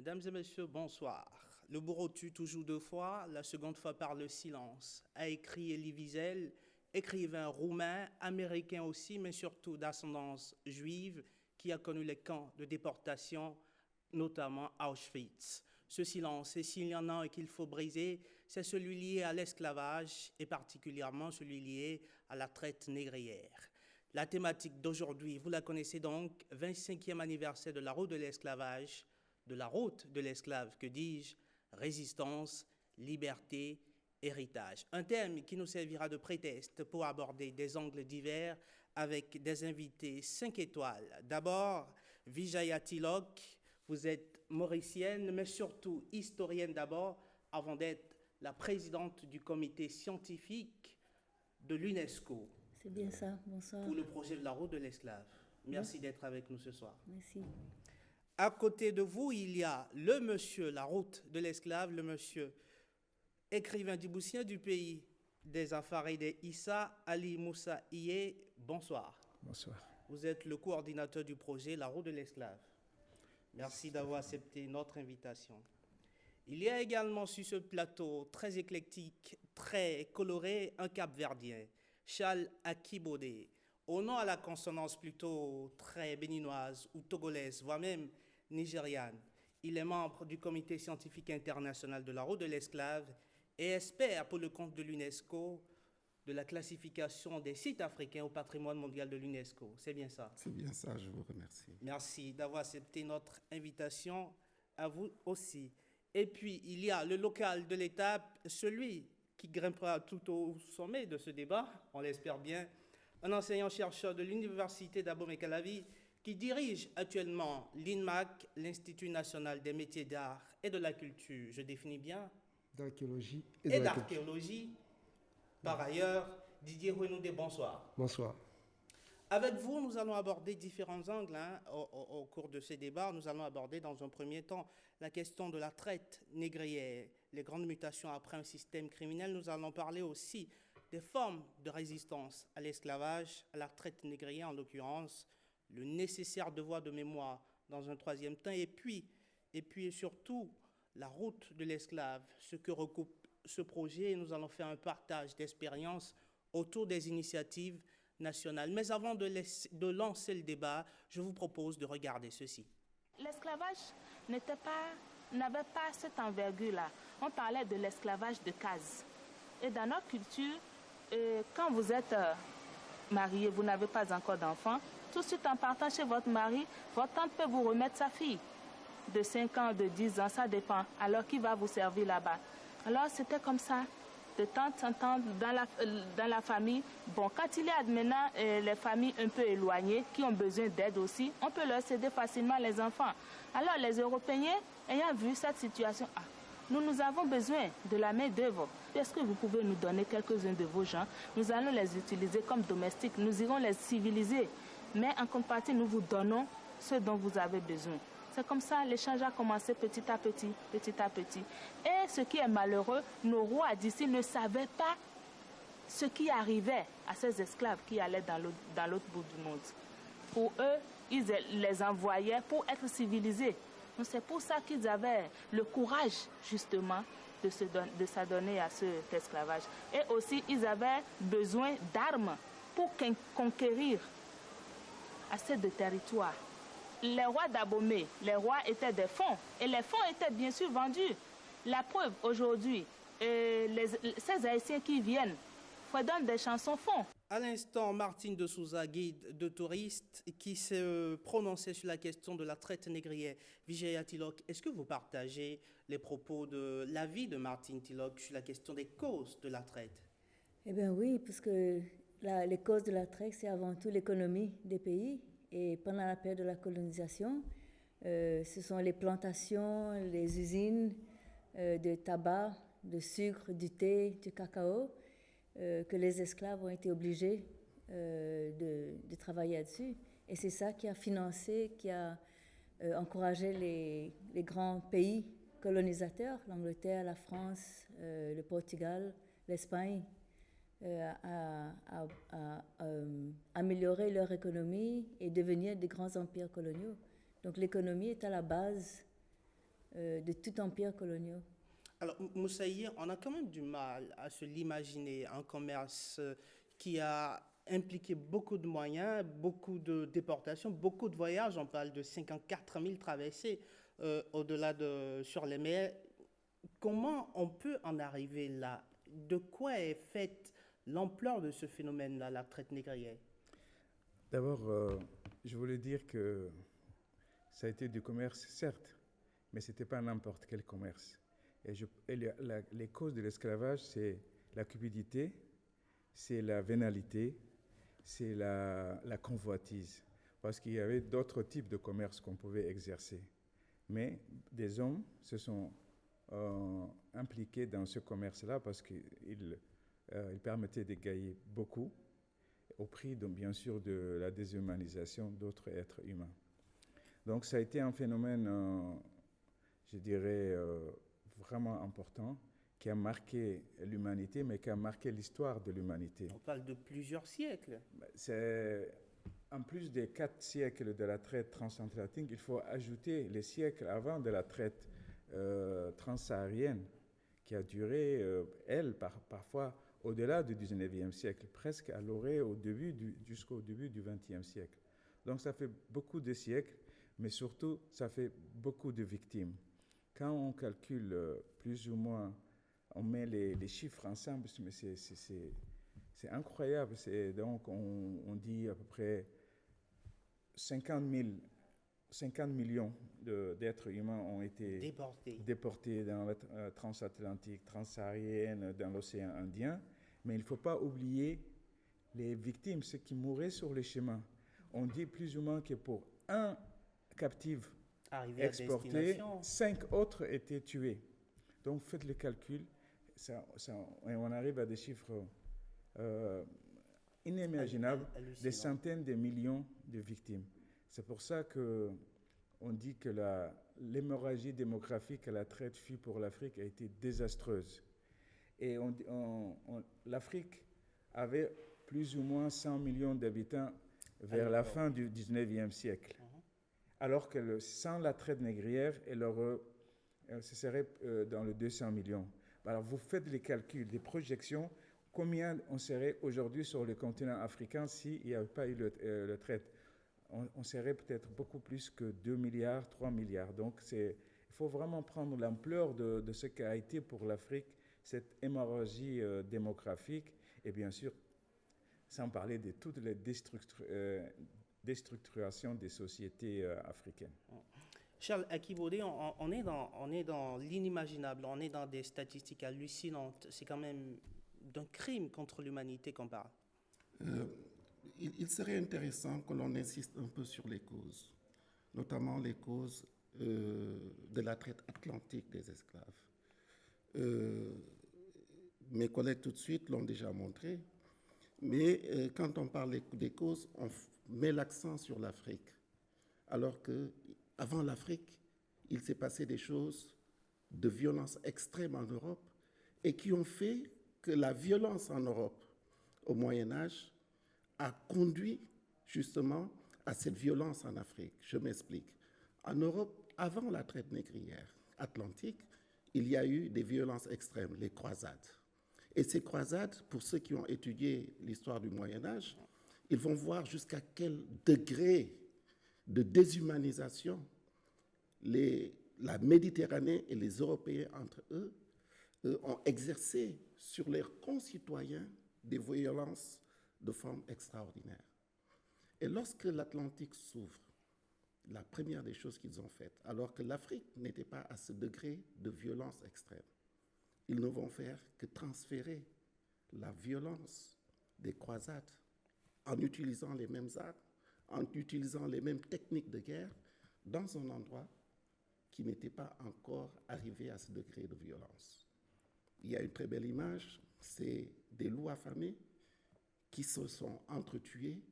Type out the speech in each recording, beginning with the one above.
Mesdames et messieurs, bonsoir. Le bourreau tue toujours deux fois, la seconde fois par le silence, a écrit Elie Wiesel, écrivain roumain, américain aussi, mais surtout d'ascendance juive, qui a connu les camps de déportation, notamment Auschwitz. Ce silence, et s'il y en a un qu'il faut briser, c'est celui lié à l'esclavage, et particulièrement celui lié à la traite négrière. La thématique d'aujourd'hui, vous la connaissez donc, 25e anniversaire de la route de l'esclavage, de la route de l'esclave, que dis-je, résistance, liberté, héritage. Un thème qui nous servira de prétexte pour aborder des angles divers avec des invités 5 étoiles. D'abord, Vijaya Tilok, vous êtes mauricienne, mais surtout historienne d'abord, avant d'être la présidente du comité scientifique de l'UNESCO. C'est bien ça, bonsoir. Pour le projet de la route de l'esclave. Merci d'être avec nous ce soir. Merci. À côté de vous, il y a le monsieur, la route de l'esclave, le monsieur écrivain djiboutien du pays des Afaridés Issa, Ali Moussa Iye. Bonsoir. Bonsoir. Vous êtes le coordinateur du projet La route de l'esclave. Merci d'avoir accepté notre invitation. Il y a également sur ce plateau très éclectique, très coloré, un Cap-Verdien, Charles Akibodé. Au nom à la consonance plutôt très béninoise ou togolaise, voire même nigériane, il est membre du comité scientifique international de la route de l'esclave et expert pour le compte de l'UNESCO de la classification des sites africains au patrimoine mondial de l'UNESCO. C'est bien ça? C'est bien ça, je vous remercie. Merci d'avoir accepté notre invitation, à vous aussi. Et puis, il y a le local de l'étape, celui qui grimpera tout au sommet de ce débat, on l'espère bien, un enseignant-chercheur de l'Université d'Abomey-Calavi qui dirige actuellement l'INMAC, l'Institut national des métiers d'art et de la culture. Je définis bien? D'archéologie et d'archéologie. Par ailleurs, Didier Renoudet, bonsoir. Bonsoir. Avec vous, nous allons aborder différents angles au cours de ces débats. Nous allons aborder dans un premier temps la question de la traite négrière, les grandes mutations après un système criminel. Nous allons parler aussi des formes de résistance à l'esclavage, à la traite négrière en l'occurrence, le nécessaire devoir de mémoire dans un troisième temps, et puis et surtout la route de l'esclave, ce que recoupe ce projet. Et nous allons faire un partage d'expériences autour des initiatives nationales. Mais avant de lancer le débat, je vous propose de regarder ceci. L'esclavage n'avait pas cette envergure-là. On parlait de l'esclavage de case. Et dans notre culture, quand vous êtes marié, vous n'avez pas encore d'enfant, tout de suite en partant chez votre mari, votre tante peut vous remettre sa fille de 5 ans, de 10 ans, ça dépend. Alors qui va vous servir là-bas? Alors c'était comme ça, de temps en temps dans la famille. Bon, quand il y a maintenant les familles un peu éloignées qui ont besoin d'aide aussi, on peut leur céder facilement les enfants. Alors les Européens, ayant vu cette situation, nous avons besoin de la main-d'œuvre. Est-ce que vous pouvez nous donner quelques-uns de vos gens? Nous allons les utiliser comme domestiques, nous irons les civiliser. Mais en contrepartie, nous vous donnons ce dont vous avez besoin. C'est comme ça, l'échange a commencé petit à petit, petit à petit. Et ce qui est malheureux, nos rois d'ici ne savaient pas ce qui arrivait à ces esclaves qui allaient dans l'autre bout du monde. Pour eux, ils les envoyaient pour être civilisés. Donc c'est pour ça qu'ils avaient le courage, justement, de s'adonner à cet esclavage. Et aussi, ils avaient besoin d'armes pour conquérir assez de territoire. Les rois d'Abomey, les rois étaient des fonds. Et les fonds étaient bien sûr vendus. La preuve, aujourd'hui, ces Haïtiens qui viennent fredonnent des chansons fonds. À l'instant, Martine de Souza, guide de touristes, qui s'est prononcée sur la question de la traite négrière. Vijaya Tilok, est-ce que vous partagez les propos de l'avis de Martine Tilok sur la question des causes de la traite? Eh bien oui, parce que les causes de la traite, c'est avant tout l'économie des pays. Et pendant la période de la colonisation, ce sont les plantations, les usines de tabac, de sucre, du thé, du cacao, que les esclaves ont été obligés de travailler là-dessus. Et c'est ça qui a financé, qui a encouragé les grands pays colonisateurs, l'Angleterre, la France, le Portugal, l'Espagne, à améliorer leur économie et devenir des grands empires coloniaux. Donc l'économie est à la base de tout empire colonial. Alors, Moussaïr, on a quand même du mal à se l'imaginer, un commerce qui a impliqué beaucoup de moyens, beaucoup de déportations, beaucoup de voyages. On parle de 54 000 traversées au-delà sur les mers. Comment on peut en arriver là? De quoi est faite l'ampleur de ce phénomène-là, la traite négrière? D'abord, je voulais dire que ça a été du commerce, certes, mais ce n'était pas n'importe quel commerce. Les causes de l'esclavage, c'est la cupidité, c'est la vénalité, c'est la convoitise. Parce qu'il y avait d'autres types de commerce qu'on pouvait exercer. Mais des hommes se sont impliqués dans ce commerce-là parce qu'il permettait de gagner beaucoup au prix, donc, bien sûr, de la déshumanisation d'autres êtres humains. Donc ça a été un phénomène, je dirais, vraiment important, qui a marqué l'humanité, mais qui a marqué l'histoire de l'humanité. On parle de plusieurs siècles. C'est, en plus des 4 siècles de la traite transatlantique, il faut ajouter les siècles avant de la traite transsaharienne, qui a duré, parfois au-delà du 19e siècle, presque à l'orée jusqu'au début du 20e siècle. Donc ça fait beaucoup de siècles, mais surtout, ça fait beaucoup de victimes. Quand on calcule plus ou moins, on met les chiffres ensemble, mais c'est incroyable. Donc, on dit à peu près 50 millions d'êtres humains ont été déportés dans la transatlantique, transsaharienne, dans l'océan Indien. Mais il ne faut pas oublier les victimes, ceux qui mouraient sur le chemin. On dit plus ou moins que pour un captif exporté, 5 autres étaient tués. Donc faites le calcul, on arrive à des chiffres inimaginables, des centaines de millions de victimes. C'est pour ça qu'on dit que l'hémorragie démographique à la traite fut pour l'Afrique a été désastreuse. Et l'Afrique avait plus ou moins 100 millions d'habitants vers la fin du 19e siècle. Alors que sans la traite négrière, ce serait dans les 200 millions. Alors vous faites les calculs, les projections, combien on serait aujourd'hui sur le continent africain s'il n'y avait pas eu le traite. On serait peut-être beaucoup plus que 2 milliards, 3 milliards. Donc il faut vraiment prendre l'ampleur de ce qu'a été pour l'Afrique cette hémorragie démographique et bien sûr, sans parler de toutes les déstructuration des sociétés africaines. Charles Akibode, on est dans l'inimaginable, on est dans des statistiques hallucinantes. C'est quand même d'un crime contre l'humanité qu'on parle. Il serait intéressant que l'on insiste un peu sur les causes, notamment les causes de la traite atlantique des esclaves. Mes collègues tout de suite l'ont déjà montré, mais quand on parle des causes, on met l'accent sur l'Afrique, alors qu'avant l'Afrique, il s'est passé des choses de violence extrême en Europe et qui ont fait que la violence en Europe au Moyen-Âge a conduit justement à cette violence en Afrique. Je m'explique. En Europe, avant la traite négrière atlantique, il y a eu des violences extrêmes, les croisades. Et ces croisades, pour ceux qui ont étudié l'histoire du Moyen-Âge, ils vont voir jusqu'à quel degré de déshumanisation la Méditerranée et les Européens entre eux ont exercé sur leurs concitoyens des violences de forme extraordinaire. Et lorsque l'Atlantique s'ouvre, la première des choses qu'ils ont faites, alors que l'Afrique n'était pas à ce degré de violence extrême, ils ne vont faire que transférer la violence des croisades en utilisant les mêmes armes, en utilisant les mêmes techniques de guerre, dans un endroit qui n'était pas encore arrivé à ce degré de violence. Il y a une très belle image, c'est des loups affamés qui se sont entretués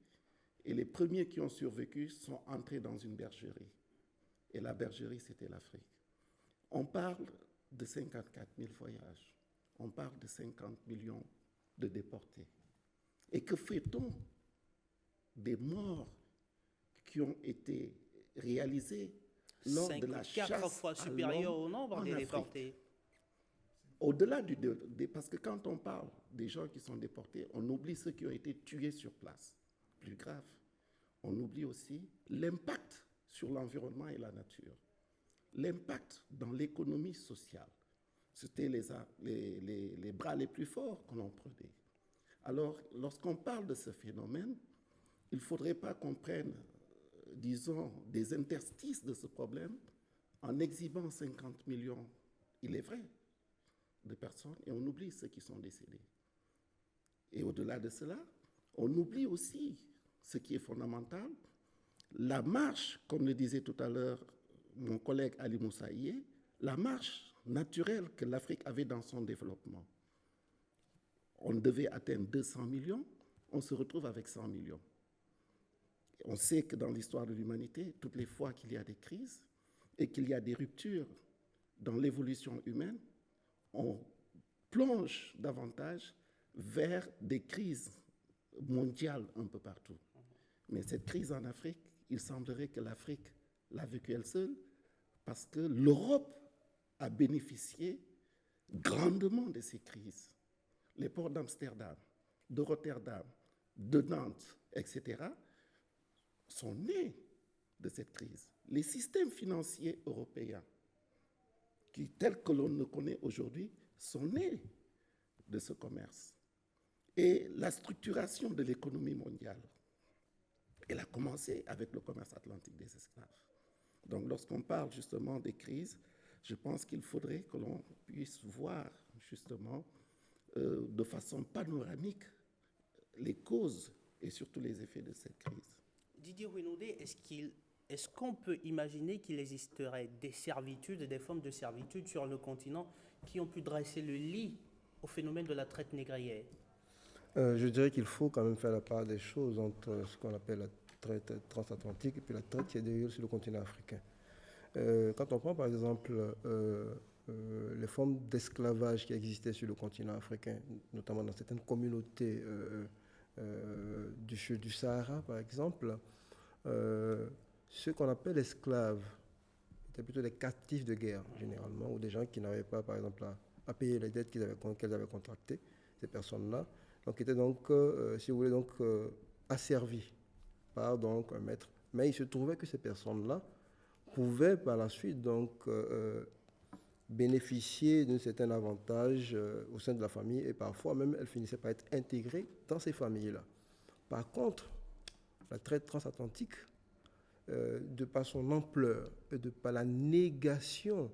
et les premiers qui ont survécu sont entrés dans une bergerie. Et la bergerie, c'était l'Afrique. On parle de 54 000 voyages, on parle de 50 millions de déportés. Et que fait-on des morts qui ont été réalisées lors de la chasse 4 fois à supérieur l'homme au nombre en des Afrique. déportés. Au-delà parce que quand on parle des gens qui sont déportés, on oublie ceux qui ont été tués sur place. Plus grave, on oublie aussi l'impact sur l'environnement et la nature, l'impact dans l'économie sociale. C'était les bras les plus forts que l'on prenait. Alors, lorsqu'on parle de ce phénomène, il ne faudrait pas qu'on prenne, disons, des interstices de ce problème en exhibant 50 millions, il est vrai, de personnes, et on oublie ceux qui sont décédés. Et au-delà de cela, on oublie aussi ce qui est fondamental, la marche, comme le disait tout à l'heure mon collègue Ali Moussaïe, la marche naturelle que l'Afrique avait dans son développement. On devait atteindre 200 millions, on se retrouve avec 100 millions. On sait que dans l'histoire de l'humanité, toutes les fois qu'il y a des crises et qu'il y a des ruptures dans l'évolution humaine, on plonge davantage vers des crises mondiales un peu partout. Mais cette crise en Afrique, il semblerait que l'Afrique l'a vécue elle seule parce que l'Europe a bénéficié grandement de ces crises. Les ports d'Amsterdam, de Rotterdam, de Nantes, etc., sont nés de cette crise. Les systèmes financiers européens, tels que l'on le connaît aujourd'hui, sont nés de ce commerce. Et la structuration de l'économie mondiale, elle a commencé avec le commerce atlantique des esclaves. Donc lorsqu'on parle justement des crises, je pense qu'il faudrait que l'on puisse voir justement de façon panoramique les causes et surtout les effets de cette crise. Didier Ouénoudé, est-ce qu'on peut imaginer qu'il existerait des servitudes, des formes de servitude sur le continent qui ont pu dresser le lit au phénomène de la traite négrière? Je dirais qu'il faut quand même faire la part des choses entre ce qu'on appelle la traite transatlantique et puis la traite qui est déroulée sur le continent africain. Quand on prend par exemple les formes d'esclavage qui existaient sur le continent africain, notamment dans certaines communautés du sud du Sahara par exemple, ceux qu'on appelle esclaves étaient plutôt des captifs de guerre généralement, ou des gens qui n'avaient pas par exemple à payer les dettes qu'elles avaient contractées, ces personnes-là, donc étaient donc, si vous voulez, donc asservis par donc un maître. Mais il se trouvait que ces personnes-là pouvaient par la suite donc bénéficier d'un certain avantage au sein de la famille, et parfois même elles finissaient par être intégrées dans ces familles-là. Par contre, la traite transatlantique, de par son ampleur et de par la négation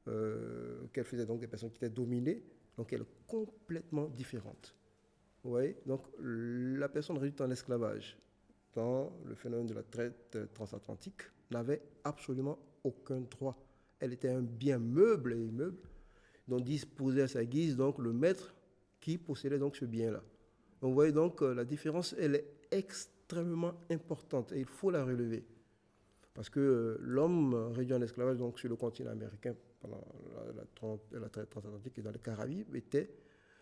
qu'elle faisait donc des personnes qui étaient dominées, donc elle est complètement différente. Vous voyez, donc la personne réduite en esclavage dans le phénomène de la traite transatlantique n'avait absolument aucun droit. Elle était un bien meuble et immeuble dont disposait à sa guise donc le maître qui possédait donc ce bien-là. Donc vous voyez donc la différence, elle est extrêmement importante et il faut la relever. Parce que l'homme réduit en esclavage donc sur le continent américain pendant la traite transatlantique et dans les Caraïbes était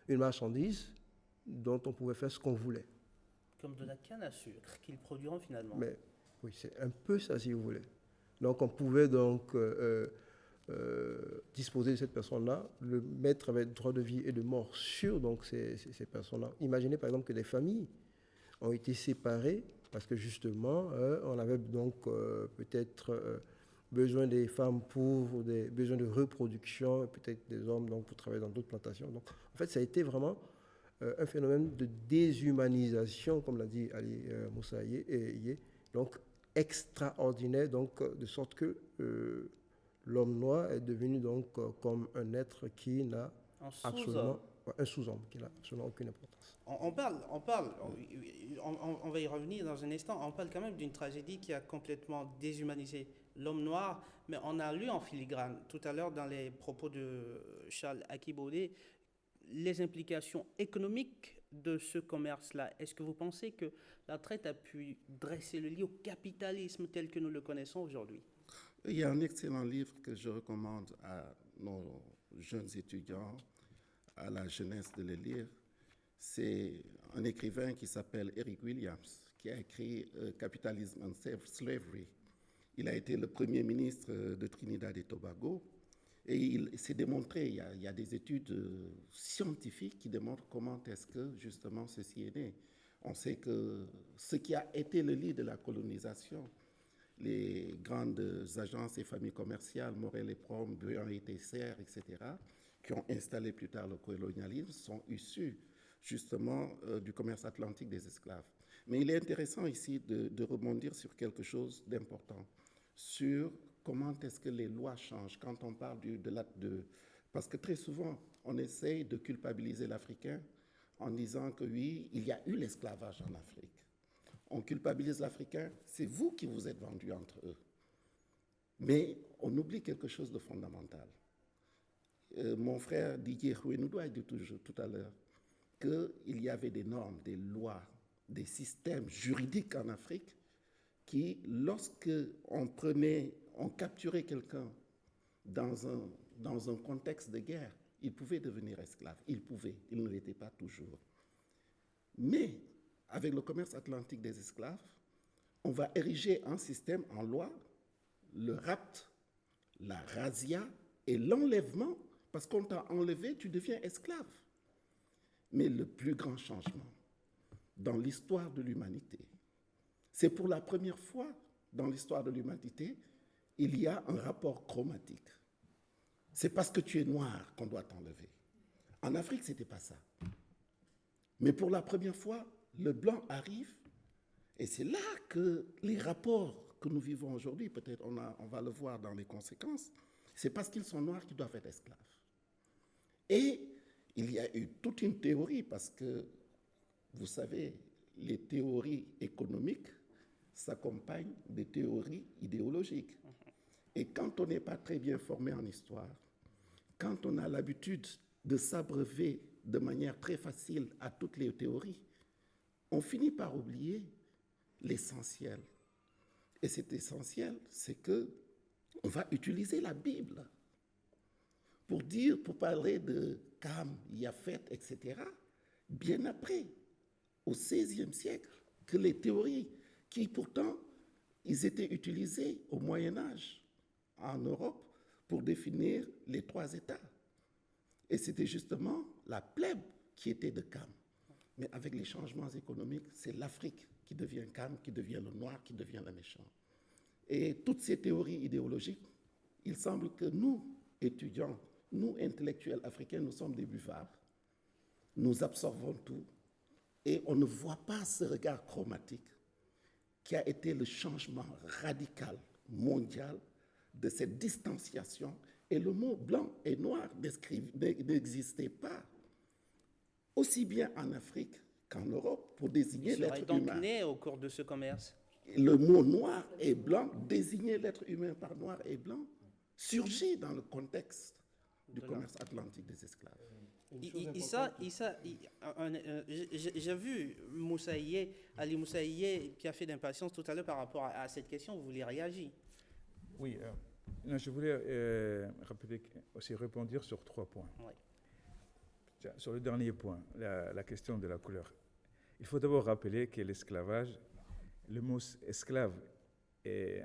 une marchandise dont on pouvait faire ce qu'on voulait. Comme de la canne à sucre qu'ils produiront finalement. Mais oui, c'est un peu ça si vous voulez. Donc on pouvait donc disposer de cette personne-là. Le maître avait droit de vie et de mort sur donc, ces personnes-là. Imaginez par exemple que des familles ont été séparées parce que justement, on avait donc peut-être besoin des femmes pour des besoins de reproduction, peut-être des hommes donc, pour travailler dans d'autres plantations. Donc, en fait, ça a été vraiment un phénomène de déshumanisation, comme l'a dit Ali Moussaïe, donc extraordinaire, donc, de sorte que l'homme noir est devenu donc comme un être qui n'a absolument un sous-homme qui n'a absolument aucune importance. On va y revenir dans un instant. On parle quand même d'une tragédie qui a complètement déshumanisé l'homme noir, mais on a lu en filigrane tout à l'heure dans les propos de Charles Akibodé les implications économiques de ce commerce-là. Est-ce que vous pensez que la traite a pu dresser le lit au capitalisme tel que nous le connaissons aujourd'hui? Il y a un excellent livre que je recommande à nos jeunes étudiants, à la jeunesse de le lire. C'est un écrivain qui s'appelle Eric Williams, qui a écrit Capitalism and Slavery. Il a été le premier ministre de Trinidad et Tobago. Et il s'est démontré, il y a des études scientifiques qui démontrent comment est-ce que justement ceci est né. On sait que ce qui a été le lit de la colonisation, les grandes agences et familles commerciales, Morel et Prom, Buan et Tesser, etc., qui ont installé plus tard le colonialisme, sont issus justement du commerce atlantique des esclaves. Mais il est intéressant ici de rebondir sur quelque chose d'important, sur comment est-ce que les lois changent quand on parle parce que très souvent, on essaye de culpabiliser l'Africain en disant que oui, il y a eu l'esclavage en Afrique. On culpabilise l'Africain, c'est vous qui vous êtes vendus entre eux. Mais on oublie quelque chose de fondamental. Mon frère Didier Rouenoudou a dit tout à l'heure qu'il y avait des normes, des lois, des systèmes juridiques en Afrique qui, lorsque on capturait quelqu'un dans un contexte de guerre, il pouvait devenir esclave. Il ne l'était pas toujours. Mais avec le commerce atlantique des esclaves, on va ériger un système en loi, le rapt, la razzia et l'enlèvement, parce qu'on t'a enlevé, tu deviens esclave. Mais le plus grand changement dans l'histoire de l'humanité, c'est pour la première fois dans l'histoire de l'humanité, il y a un rapport chromatique. C'est parce que tu es noir qu'on doit t'enlever. En Afrique, ce n'était pas ça. Mais pour la première fois, le blanc arrive, et c'est là que les rapports que nous vivons aujourd'hui, peut-être on va le voir dans les conséquences, c'est parce qu'ils sont noirs qu'ils doivent être esclaves. Et il y a eu toute une théorie, parce que, vous savez, les théories économiques s'accompagnent des théories idéologiques. Et quand on n'est pas très bien formé en histoire, quand on a l'habitude de s'abreuver de manière très facile à toutes les théories, on finit par oublier l'essentiel. Et cet essentiel, c'est qu'on va utiliser la Bible pour parler de Cam, Yafet, etc., bien après, au XVIe siècle, que les théories qui pourtant, ils étaient utilisés au Moyen-Âge en Europe pour définir les 3 États. Et c'était justement la plèbe qui était de Cam. Mais avec les changements économiques, c'est l'Afrique qui devient Cam, qui devient le noir, qui devient le méchant. Et toutes ces théories idéologiques, il semble que nous, étudiants, nous, intellectuels africains, nous sommes des buvards. Nous absorbons tout et on ne voit pas ce regard chromatique qui a été le changement radical, mondial, de cette distanciation. Et le mot blanc et noir n'existait pas, aussi bien en Afrique qu'en Europe, pour désigner l'être humain. Il serait donc né au cours de ce commerce. Le mot noir et blanc, désigner l'être humain par noir et blanc, surgit dans le contexte du commerce atlantique des esclaves. J'ai vu Ali Moussaïe qui a fait d'impatience tout à l'heure par rapport à cette question. Vous voulez réagir? Oui, non, je voulais aussi répondre sur 3 points. Oui. Sur le dernier point, la question de la couleur. Il faut d'abord rappeler que l'esclavage, le mot esclave et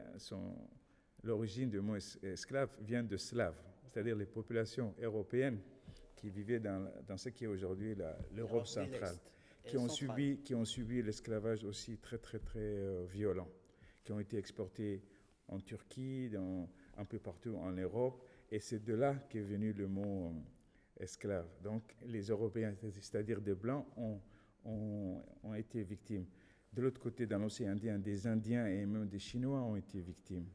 l'origine du mot esclave vient de Slaves, c'est-à-dire les populations européennes qui vivaient dans ce qui est aujourd'hui l'Europe centrale, qui ont subi l'esclavage aussi très, très, très violent, qui ont été exportés en Turquie, un peu partout en Europe, et c'est de là qu'est venu le mot esclave. Donc les Européens, c'est-à-dire des Blancs, ont été victimes. De l'autre côté, dans l'océan Indien, des Indiens et même des Chinois ont été victimes.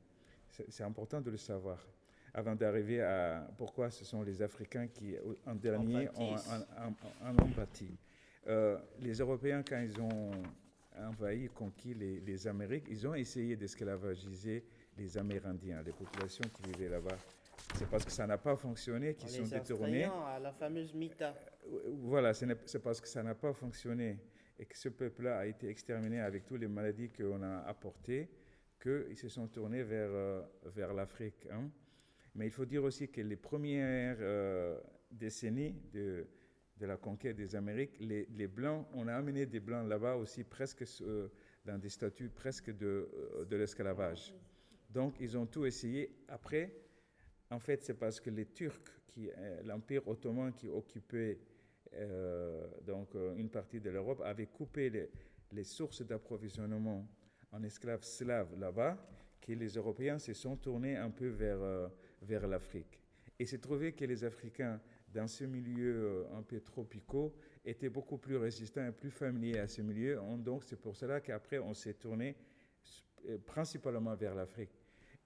C'est important de le savoir, avant d'arriver à pourquoi ce sont les Africains qui, en dernier, ont pâti. Les Européens, quand ils ont envahi, conquis les Amériques, ils ont essayé d'esclavagiser les Amérindiens, les populations qui vivaient là-bas. C'est parce que ça n'a pas fonctionné qu'ils sont détournés. À la fameuse Mita. Voilà, c'est parce que ça n'a pas fonctionné et que ce peuple-là a été exterminé avec toutes les maladies qu'on a apportées, qu'ils se sont tournés vers l'Afrique. Hein. Mais il faut dire aussi que les premières décennies de la conquête des Amériques, les Blancs, on a amené des Blancs là-bas aussi presque dans des statuts presque de l'esclavage. Donc, ils ont tout essayé. Après, en fait, c'est parce que les Turcs, l'Empire ottoman qui occupait une partie de l'Europe, avait coupé les sources d'approvisionnement en esclaves slaves là-bas, que les Européens se sont tournés un peu vers l'Afrique. Et c'est trouvé que les Africains, dans ce milieu un peu tropicaux, étaient beaucoup plus résistants et plus familiers à ce milieu. Donc, c'est pour cela qu'après, on s'est tourné principalement vers l'Afrique.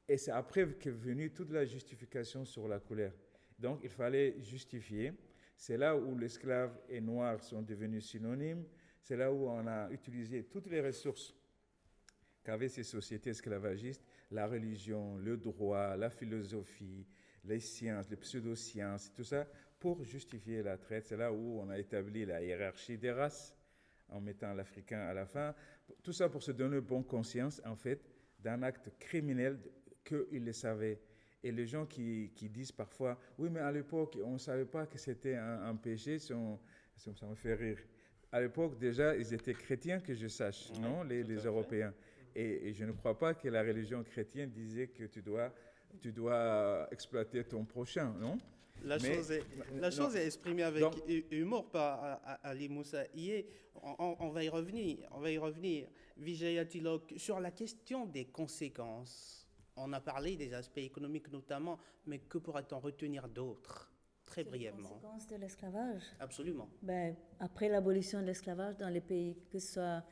Et c'est après qu'est venue toute la justification sur la couleur. Donc, il fallait justifier. C'est là où l'esclave et noir sont devenus synonymes. C'est là où on a utilisé toutes les ressources qu'avaient ces sociétés esclavagistes, la religion, le droit, la philosophie, les sciences, les pseudosciences, tout ça, pour justifier la traite. C'est là où on a établi la hiérarchie des races, en mettant l'Africain à la fin. Tout ça pour se donner bonne conscience, en fait, d'un acte criminel qu'ils le savaient. Et les gens qui disent parfois, oui, mais à l'époque, on ne savait pas que c'était un péché, ça me fait rire. À l'époque, déjà, ils étaient chrétiens, que je sache, non, les Européens. Et je ne crois pas que la religion chrétienne disait que tu dois exploiter ton prochain, non? La chose est exprimée avec humour par Ali Moussaïe. On va y revenir. Vijaya Tilok, sur la question des conséquences. On a parlé des aspects économiques notamment, mais que pourrait-on retenir d'autres, très brièvement? Les conséquences de l'esclavage? Absolument. Après l'abolition de l'esclavage dans les pays, que ce soit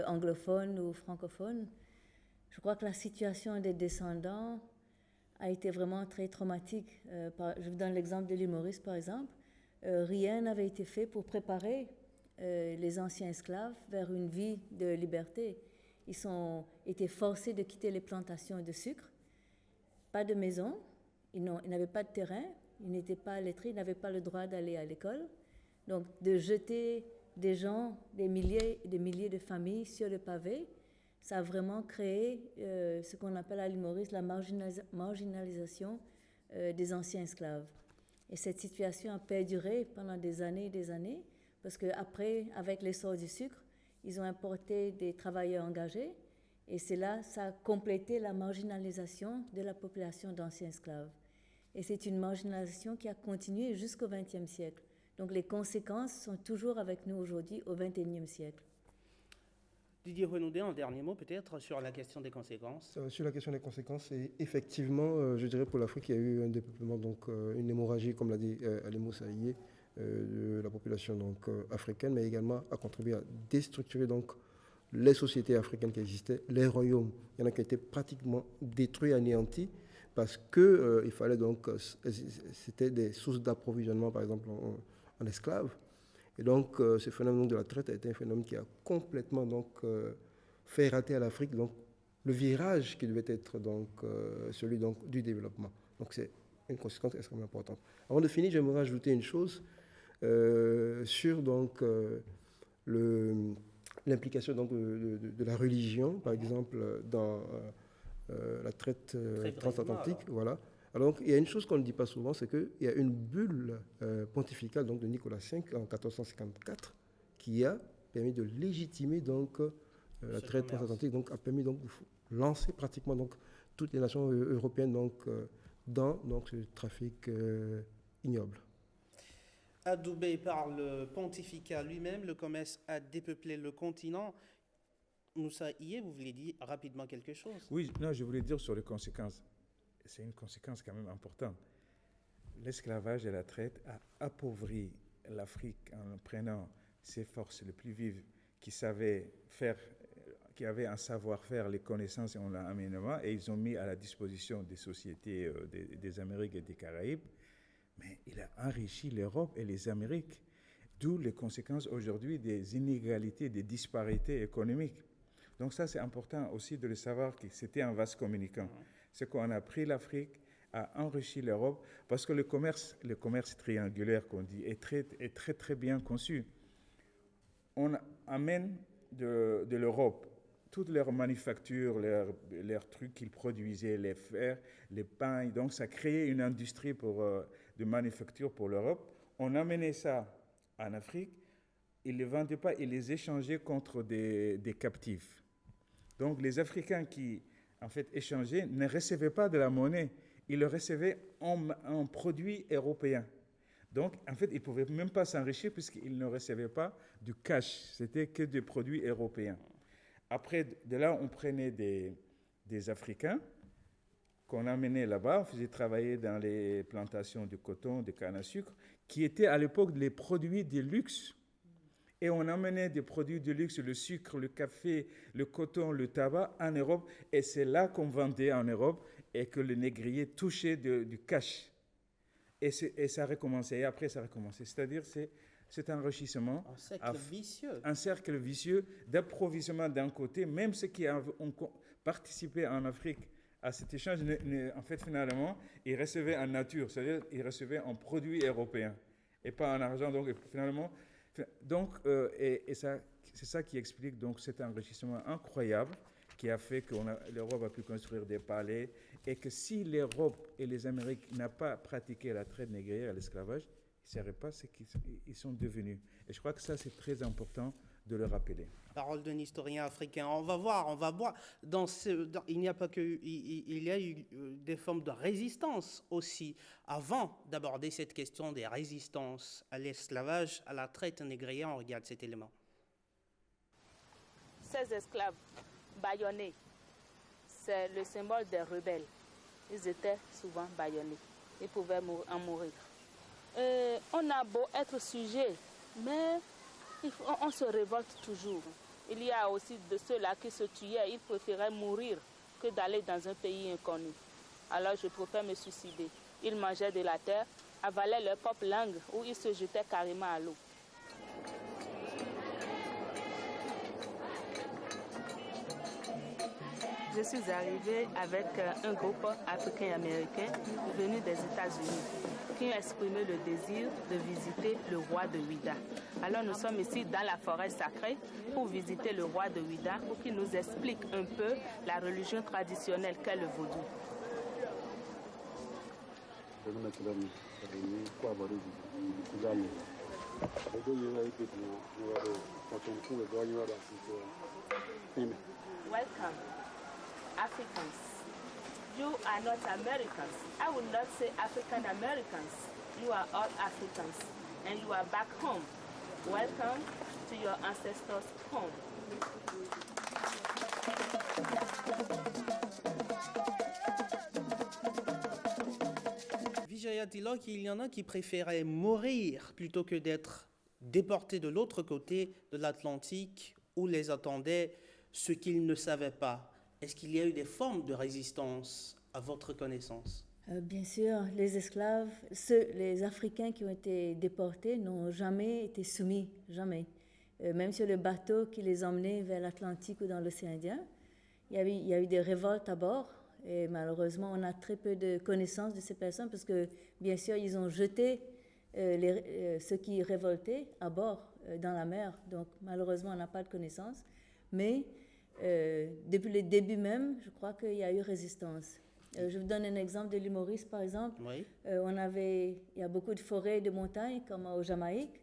anglophones ou francophones, je crois que la situation des descendants a été vraiment très traumatique. Je vous donne l'exemple de l'île Maurice, par exemple. Rien n'avait été fait pour préparer les anciens esclaves vers une vie de liberté. Ils ont été forcés de quitter les plantations de sucre, pas de maison, ils n'avaient pas de terrain, ils n'étaient pas lettrés, ils n'avaient pas le droit d'aller à l'école. Donc, de jeter des gens, des milliers et des milliers de familles sur le pavé, ça a vraiment créé ce qu'on appelle à l'île Maurice la marginalisation des anciens esclaves. Et cette situation a perduré pendant des années et des années, parce qu'après, avec l'essor du sucre, ils ont importé des travailleurs engagés, et c'est là, ça a complété la marginalisation de la population d'anciens esclaves. Et c'est une marginalisation qui a continué jusqu'au XXe siècle. Donc les conséquences sont toujours avec nous aujourd'hui, au XXIe siècle. Didier Renaudet, un dernier mot peut-être sur la question des conséquences. Sur la question des conséquences, et effectivement, je dirais pour l'Afrique, il y a eu un dépeuplement, donc une hémorragie, comme l'a dit Ali Moussaïe, de la population donc, africaine, mais également a contribué à déstructurer donc, les sociétés africaines qui existaient, les royaumes. Il y en a qui étaient pratiquement détruits, anéantis, parce que il fallait donc, c'était des sources d'approvisionnement, par exemple, en esclaves. Et donc, ce phénomène de la traite a été un phénomène qui a complètement donc, fait rater à l'Afrique donc, le virage qui devait être donc, celui donc, du développement. Donc, c'est une conséquence extrêmement importante. Avant de finir, j'aimerais ajouter une chose sur donc, l'implication donc, de la religion, par exemple, dans la traite transatlantique. Voilà. Alors, donc, il y a une chose qu'on ne dit pas souvent, c'est qu'il y a une bulle pontificale donc, de Nicolas V en 1454 qui a permis de légitimer donc, la traite transatlantique, donc a permis donc, de lancer pratiquement donc, toutes les nations européennes donc, dans donc, ce trafic ignoble. Adoubé par le pontificat lui-même, le commerce a dépeuplé le continent. Moussa Iye, vous voulez dire rapidement quelque chose? Oui, non, je voulais dire sur les conséquences. C'est une conséquence quand même importante. L'esclavage et la traite a appauvri l'Afrique en prenant ses forces les plus vives qui savaient faire, qui avaient un savoir-faire, les connaissances et l'aménagement, et ils ont mis à la disposition des sociétés des Amériques et des Caraïbes. Mais il a enrichi l'Europe et les Amériques, d'où les conséquences aujourd'hui des inégalités, des disparités économiques. Donc ça, c'est important aussi de le savoir que c'était un vase communicant. C'est qu'on a pris l'Afrique, a enrichi l'Europe, parce que le commerce triangulaire qu'on dit est très, très bien conçu. On amène de l'Europe toutes leurs manufactures, leurs trucs qu'ils produisaient, les fers, les pains. Donc ça créait une industrie de manufacture pour l'Europe. On amenait ça en Afrique. Ils ne les vendaient pas, ils les échangeaient contre des captifs. Donc les Africains qui en fait, échangés ne recevaient pas de la monnaie. Ils le recevaient en produits européens. Donc, en fait, ils ne pouvaient même pas s'enrichir puisqu'ils ne recevaient pas du cash. C'était que des produits européens. Après, de là, on prenait des Africains qu'on amenait là-bas. On faisait travailler dans les plantations de coton, de canne à sucre, qui étaient à l'époque les produits de luxe. Et on amenait des produits de luxe, le sucre, le café, le coton, le tabac en Europe. Et c'est là qu'on vendait en Europe et que le négrier touchait du cash. Et ça a recommencé. Et après, ça a recommencé. C'est-à-dire, c'est cet enrichissement. Un cercle vicieux d'approvisionnement d'un côté. Même ceux qui ont participé en Afrique à cet échange, en fait, finalement, ils recevaient en nature. C'est-à-dire, ils recevaient en produits européens et pas en argent. Donc, finalement... c'est ça qui explique donc cet enrichissement incroyable qui a fait que l'Europe a pu construire des palais et que si l'Europe et les Amériques n'ont pas pratiqué la traite négrière et l'esclavage, ils ne seraient pas ce qu'ils sont devenus. Et je crois que ça, c'est très important de le rappeler. Parole d'un historien africain. On va voir. Il n'y a pas que... Il y a eu des formes de résistance aussi. Avant d'aborder cette question des résistances à l'esclavage, à la traite négrière, on regarde cet élément. Ces esclaves bâillonnés, c'est le symbole des rebelles. Ils étaient souvent bâillonnés. Ils pouvaient en mourir. On a beau être sujet, mais on se révolte toujours. Il y a aussi de ceux-là qui se tuaient. Ils préféraient mourir que d'aller dans un pays inconnu. Alors je préfère me suicider. Ils mangeaient de la terre, avalaient leur propre langue ou ils se jetaient carrément à l'eau. Je suis arrivée avec un groupe africain-américain venu des États-Unis qui ont exprimé le désir de visiter le roi de Ouida. Alors nous sommes ici dans la forêt sacrée pour visiter le roi de Ouida pour qu'il nous explique un peu la religion traditionnelle qu'est le vaudou. Welcome, Africans. You are not Americans. I would not say African Americans. You are all Africans and you are back home. Welcome to your ancestors' home. Vijaya Tilak, il y en a qui préféraient mourir plutôt que d'être déportés de l'autre côté de l'Atlantique où les attendaient ce qu'ils ne savaient pas. Est-ce qu'il y a eu des formes de résistance à votre connaissance? Bien sûr, les esclaves, les Africains qui ont été déportés n'ont jamais été soumis, jamais. Même sur le bateau qui les emmenait vers l'Atlantique ou dans l'océan Indien, il y a eu des révoltes à bord. Et malheureusement, on a très peu de connaissances de ces personnes parce que, bien sûr, ils ont jeté ceux qui révoltaient à bord dans la mer. Donc, malheureusement, on n'a pas de connaissances. Mais depuis le début même, je crois qu'il y a eu résistance. Je vous donne un exemple de l'île Maurice, par exemple. Oui. Il y a beaucoup de forêts et de montagnes, comme au Jamaïque.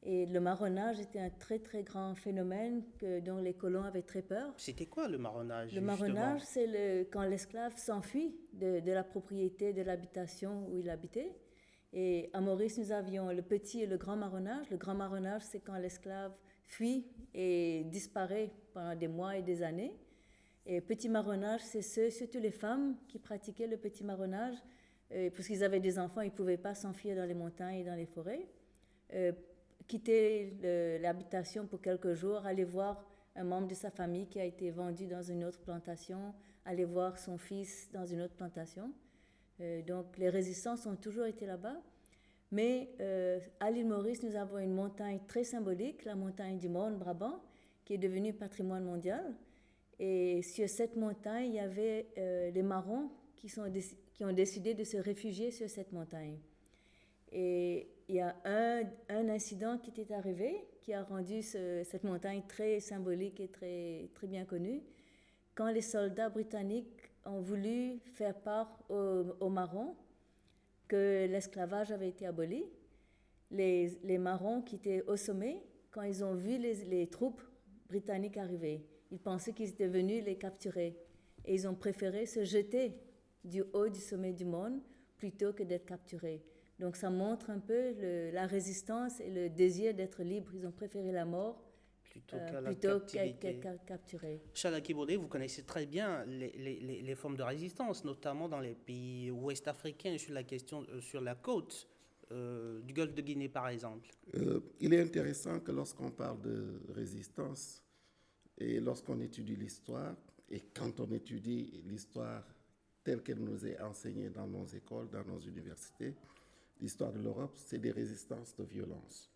Et le marronnage était un très, très grand phénomène dont les colons avaient très peur. C'était quoi le marronnage? Le marronnage, c'est quand l'esclave s'enfuit de la propriété, de l'habitation où il habitait. Et à Maurice, nous avions le petit et le grand marronnage. Le grand marronnage, c'est quand l'esclave fuit et disparaît pendant des mois et des années. Et petit marronnage, c'est surtout les femmes qui pratiquaient le petit marronnage. Parce qu'ils avaient des enfants, ils ne pouvaient pas s'enfuir dans les montagnes et dans les forêts. Quitter l'habitation pour quelques jours, aller voir un membre de sa famille qui a été vendu dans une autre plantation, aller voir son fils dans une autre plantation. Donc les résistances ont toujours été là-bas. Mais à l'île Maurice, nous avons une montagne très symbolique, la montagne du Morne-Brabant, qui est devenue patrimoine mondial. Et sur cette montagne, il y avait les Marrons qui ont décidé de se réfugier sur cette montagne. Et il y a un incident qui était arrivé, qui a rendu cette montagne très symbolique et très, très bien connue. Quand les soldats britanniques ont voulu faire part aux Marrons que l'esclavage avait été aboli, les Marrons qui étaient au sommet, quand ils ont vu les troupes britanniques arriver, ils pensaient qu'ils étaient venus les capturer. et ils ont préféré se jeter du haut du sommet du monde plutôt que d'être capturés. Donc ça montre un peu la résistance et le désir d'être libre. Ils ont préféré la mort Plutôt qu'être capturés. Chala Kibode, vous connaissez très bien les formes de résistance, notamment dans les pays ouest-africains sur la question, sur la côte du golfe de Guinée, par exemple. Il est intéressant que lorsqu'on parle de résistance et lorsqu'on étudie l'histoire, et quand on étudie l'histoire telle qu'elle nous est enseignée dans nos écoles, dans nos universités, l'histoire de l'Europe, c'est des résistances de violence.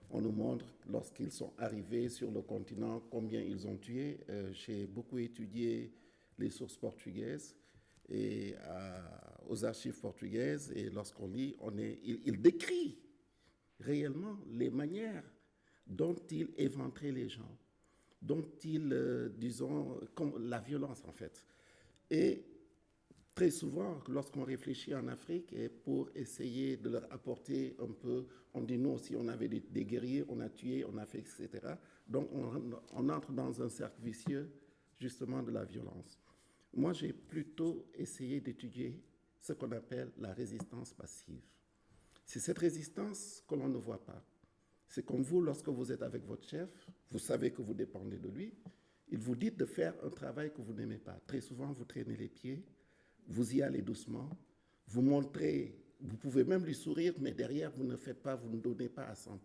On nous montre, lorsqu'ils sont arrivés sur le continent, combien ils ont tué. J'ai beaucoup étudié les sources portugaises et aux archives portugaises, et lorsqu'on lit, il décrit réellement les manières dont il éventrait les gens, dont il, disons, comme la violence en fait. Et très souvent, lorsqu'on réfléchit en Afrique, et pour essayer de leur apporter un peu, on dit nous aussi, on avait des guerriers, on a tué, on a fait, etc. Donc on entre dans un cercle vicieux, justement, de la violence. Moi, j'ai plutôt essayé d'étudier ce qu'on appelle la résistance passive. C'est cette résistance que l'on ne voit pas. C'est comme vous, lorsque vous êtes avec votre chef, vous savez que vous dépendez de lui, il vous dit de faire un travail que vous n'aimez pas. Très souvent, vous traînez les pieds, vous y allez doucement, vous montrez, vous pouvez même lui sourire, mais derrière, vous ne faites pas, vous ne donnez pas à 100%.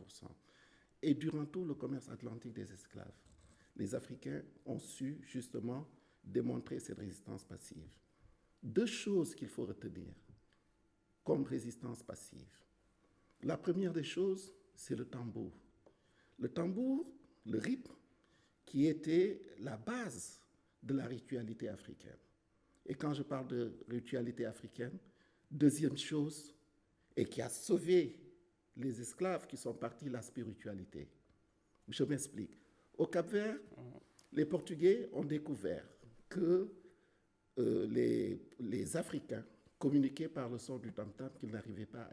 Et durant tout le commerce atlantique des esclaves, les Africains ont su justement démontrer cette résistance passive. Deux choses qu'il faut retenir comme résistance passive. La première des choses, c'est le tambour. Le tambour, le rythme, qui était la base de la ritualité africaine. Et quand je parle de ritualité africaine, deuxième chose, et qui a sauvé les esclaves qui sont partis, la spiritualité. Je m'explique. Au Cap-Vert, les Portugais ont découvert que les Africains communiquaient par le son du tam-tam qu'ils n'arrivaient pas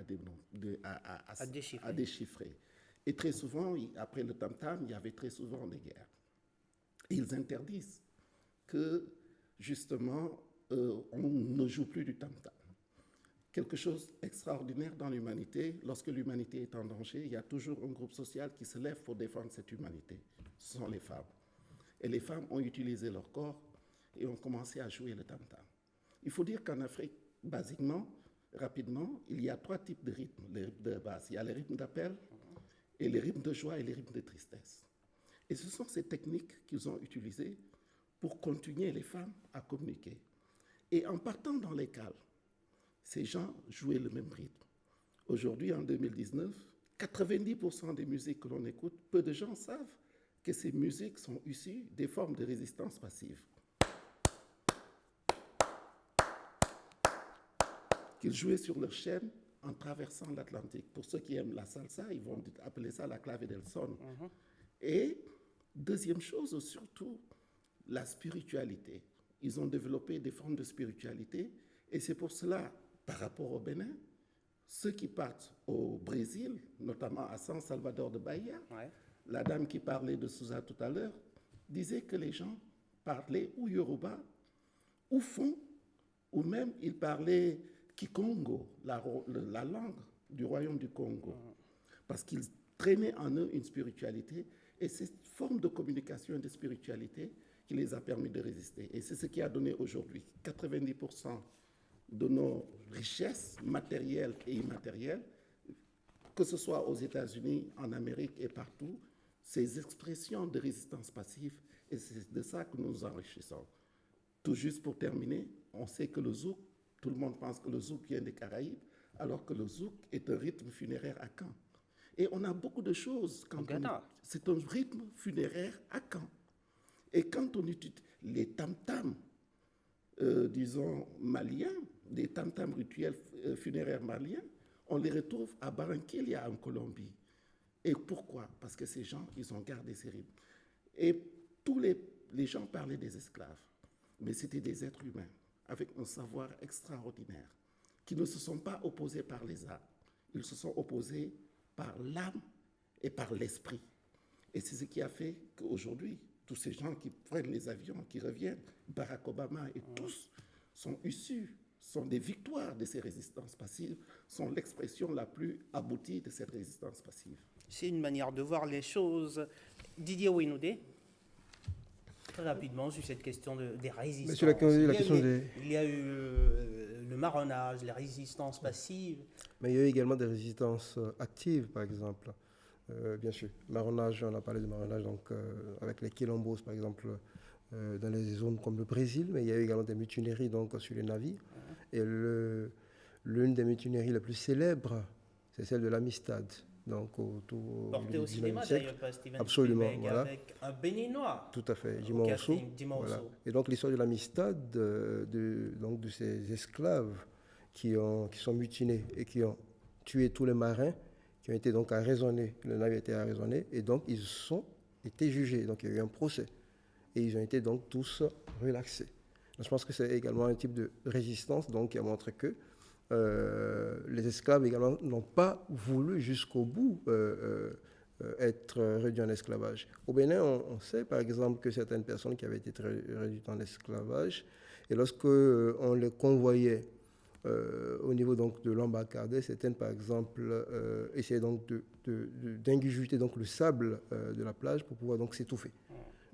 à déchiffrer. Et très souvent, après le tam-tam, il y avait très souvent des guerres. Et ils interdisent que, justement, on ne joue plus du tam-tam. Quelque chose d'extraordinaire dans l'humanité. Lorsque l'humanité est en danger, il y a toujours un groupe social qui se lève pour défendre cette humanité. Ce sont les femmes. Et les femmes ont utilisé leur corps et ont commencé à jouer le tam-tam. Il faut dire qu'en Afrique, basiquement, rapidement, il y a trois types de rythmes, les rythmes de base. Il y a les rythmes d'appel, et les rythmes de joie et les rythmes de tristesse. Et ce sont ces techniques qu'ils ont utilisées pour continuer les femmes à communiquer. Et en partant dans les cales, ces gens jouaient le même rythme. Aujourd'hui, en 2019, 90% des musiques que l'on écoute, peu de gens savent que ces musiques sont issues des formes de résistance passive. Qu'ils jouaient sur leur chaîne en traversant l'Atlantique. Pour ceux qui aiment la salsa, ils vont appeler ça la clave del son. Et deuxième chose, surtout, la spiritualité. Ils ont développé des formes de spiritualité, et c'est pour cela, par rapport au Bénin, ceux qui partent au Brésil, notamment à San Salvador de Bahia, la dame qui parlait de Sousa tout à l'heure, disait que les gens parlaient ou Yoruba, ou Fon, ou même ils parlaient Kikongo, la langue du royaume du Congo, parce qu'ils traînaient en eux une spiritualité, et cette forme de communication et de spiritualité qui les a permis de résister. Et c'est ce qui a donné aujourd'hui 90% de nos richesses matérielles et immatérielles, que ce soit aux États-Unis, en Amérique et partout, ces expressions de résistance passive, et c'est de ça que nous nous enrichissons. Tout juste pour terminer, on sait que le zouk, tout le monde pense que le zouk vient des Caraïbes, alors que le zouk est un rythme funéraire à Caen. Et on a beaucoup de choses. C'est un rythme funéraire à Caen. Et quand on utilise les tam-tams, disons, maliens, des tam-tams rituels funéraires maliens, on les retrouve à Barranquilla, en Colombie. Et pourquoi? Parce que ces gens, ils ont gardé ces rythmes. Et tous les gens parlaient des esclaves, mais c'était des êtres humains, avec un savoir extraordinaire, qui ne se sont pas opposés par les arts, ils se sont opposés par l'âme et par l'esprit. Et c'est ce qui a fait qu'aujourd'hui, tous ces gens qui prennent les avions, qui reviennent, Barack Obama et tous sont issus, sont des victoires de ces résistances passives, sont l'expression la plus aboutie de cette résistance passive. C'est une manière de voir les choses. Didier Ouinoudé, très rapidement sur cette question des résistances. Sur la question il y a eu le marronnage, les résistances passives. Mais il y a eu également des résistances actives, par exemple. Bien sûr, marronnage, on a parlé de marronnage donc, avec les quilombos, par exemple, dans les zones comme le Brésil, mais il y a eu également des mutineries donc, sur les navires. Et l'une des mutineries les plus célèbres, c'est celle de l'Amistad. Donc, Porté au cinéma d'ailleurs par Steven Absolument, Spielberg, voilà. avec un béninois. Tout à fait, Jim Morceau. Voilà. Et donc l'histoire de l'Amistad, donc de ces esclaves qui sont mutinés et qui ont tué tous les marins, qui ont été donc arraisonnés, le navire a été arraisonné, et donc ils ont été jugés. Donc il y a eu un procès. Et ils ont été donc tous relaxés. Donc, je pense que c'est également un type de résistance donc, qui a montré que les esclaves également n'ont pas voulu jusqu'au bout être réduits en esclavage. Au Bénin, on sait par exemple que certaines personnes qui avaient été réduites en esclavage, et lorsque on les convoyait au niveau donc de l'embarcadère, certaines par exemple essayaient donc d'ingurgiter donc le sable de la plage pour pouvoir donc s'étouffer.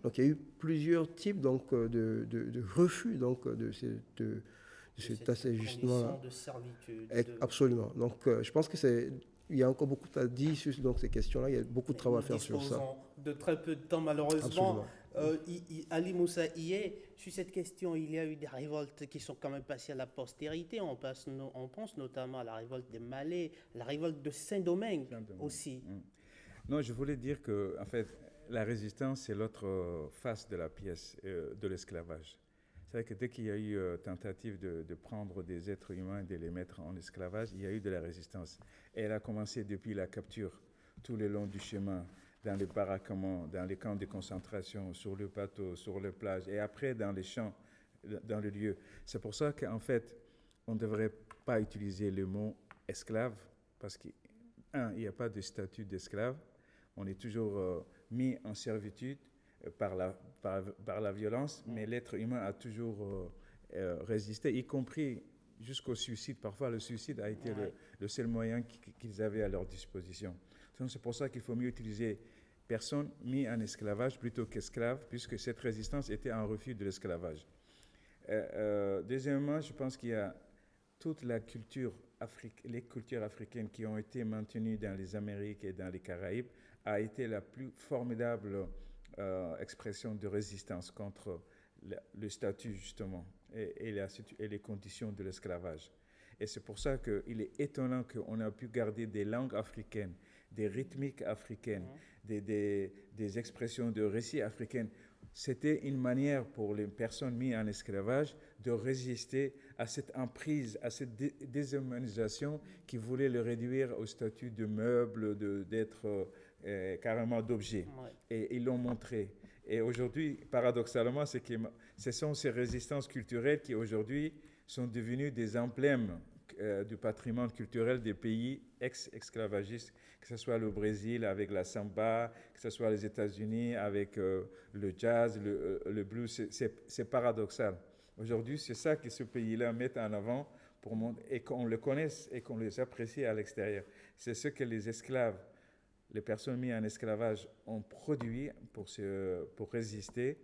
Donc il y a eu plusieurs types donc de refus donc de cet assaisissement de servitude. Absolument. Donc, je pense il y a encore beaucoup à dire sur donc, ces questions-là. Il y a beaucoup de travail à faire sur ça. De très peu de temps, malheureusement. Ali Moussa Ié, sur cette question, il y a eu des révoltes qui sont quand même passées à la postérité. On pense notamment à la révolte des Malais, la révolte de Saint-Domingue aussi. Non, je voulais dire que, en fait, la résistance, c'est l'autre face de la pièce de l'esclavage. C'est vrai que dès qu'il y a eu tentative de prendre des êtres humains et de les mettre en esclavage, il y a eu de la résistance. Et elle a commencé depuis la capture, tout le long du chemin, dans les baraquements, dans les camps de concentration, sur le bateau, sur les plages, et après dans les champs, dans le lieu. C'est pour ça qu'en fait, on ne devrait pas utiliser le mot esclave, parce qu'il n'y a pas de statut d'esclave. On est toujours mis en servitude par la violence, mais l'être humain a toujours résisté, y compris jusqu'au suicide. Parfois, le suicide a été le seul moyen qu'ils avaient à leur disposition. Donc, c'est pour ça qu'il faut mieux utiliser personne mis en esclavage plutôt qu'esclave, puisque cette résistance était un refus de l'esclavage. Deuxièmement, je pense qu'il y a toute la culture les cultures africaines qui ont été maintenues dans les Amériques et dans les Caraïbes a été la plus formidable expression de résistance contre le statut, justement, et les conditions de l'esclavage. Et c'est pour ça qu'il est étonnant qu'on a pu garder des langues africaines, des rythmiques africaines, des expressions de récits africaines. C'était une manière pour les personnes mises en esclavage de résister à cette emprise, à cette déshumanisation qui voulait le réduire au statut de meuble, d'être carrément d'objet. Et ils l'ont montré. Et aujourd'hui, paradoxalement, ce sont ces résistances culturelles qui aujourd'hui sont devenues des emblèmes du patrimoine culturel des pays ex-esclavagistes, que ce soit le Brésil avec la samba, que ce soit les États-Unis avec le jazz, le blues. C'est paradoxal. Aujourd'hui, c'est ça que ce pays-là met en avant pour montrer, et qu'on le connaisse et qu'on les apprécie à l'extérieur. C'est ce que les esclaves, les personnes mises en esclavage ont produit pour résister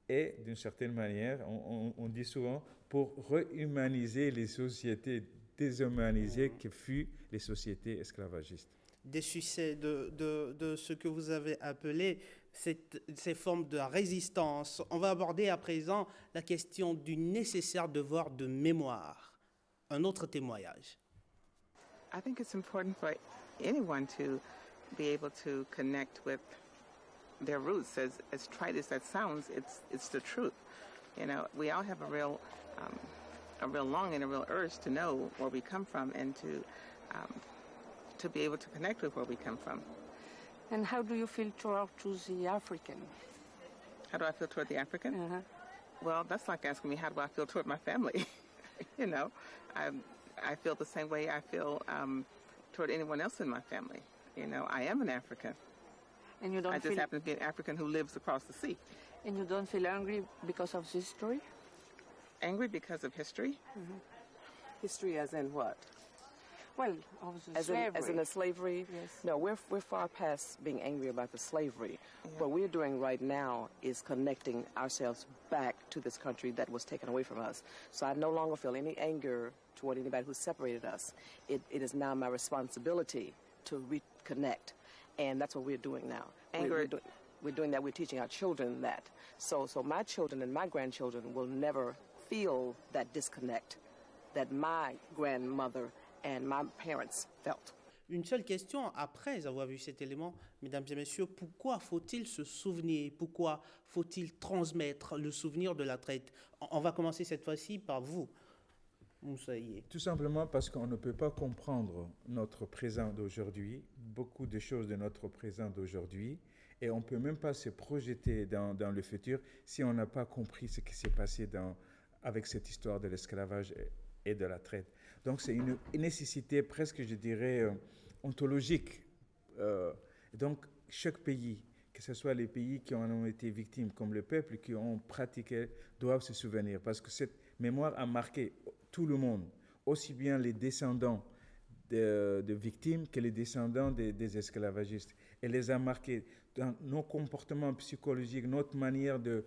et, d'une certaine manière, on dit souvent, pour réhumaniser les sociétés déshumanisées que furent les sociétés esclavagistes. Des succès de ce que vous avez appelé ces formes de résistance. On va aborder à présent la question du nécessaire devoir de mémoire. Un autre témoignage. I think it's important for anyone to be able to connect with their roots. As trite as that sounds, it's the truth. You know, we all have a real longing, a real urge to know where we come from and to be able to connect with where we come from. And how do you feel towards the African? How do I feel toward the African? Uh-huh. Well, that's like asking me how do I feel toward my family. You know, I feel the same way I feel toward anyone else in my family. You know, I am an African. And you don't I just happen to be an African who lives across the sea. And you don't feel angry because of this history? Angry because of history? History as in what? Well, of the As slavery. in the slavery? Yes. No, we're far past being angry about the slavery. What we're doing right now is connecting ourselves back to this country that was taken away from us. So I no longer feel any anger toward anybody who separated us. It is now my responsibility to reconnect, and that's what we're doing now. Anger. We're doing that. We're teaching our children that. So my children and my grandchildren will never feel that disconnect that my grandmother and my parents felt. Une seule question, après avoir vu cet élément, mesdames et messieurs, pourquoi faut-il se souvenir? Pourquoi faut-il transmettre le souvenir de la traite? On va commencer cette fois-ci par vous, Moussaïe. Tout simplement parce qu'on ne peut pas comprendre notre présent d'aujourd'hui, beaucoup de choses de notre présent d'aujourd'hui, et on ne peut même pas se projeter dans le futur si on n'a pas compris ce qui s'est passé avec cette histoire de l'esclavage et de la traite. Donc c'est une nécessité presque, je dirais, ontologique. Donc chaque pays, que ce soit les pays qui en ont été victimes comme le peuple qui ont pratiqué, doivent se souvenir parce que cette mémoire a marqué tout le monde, aussi bien les descendants de victimes que les descendants des esclavagistes. Elle les a marqués dans nos comportements psychologiques, notre manière de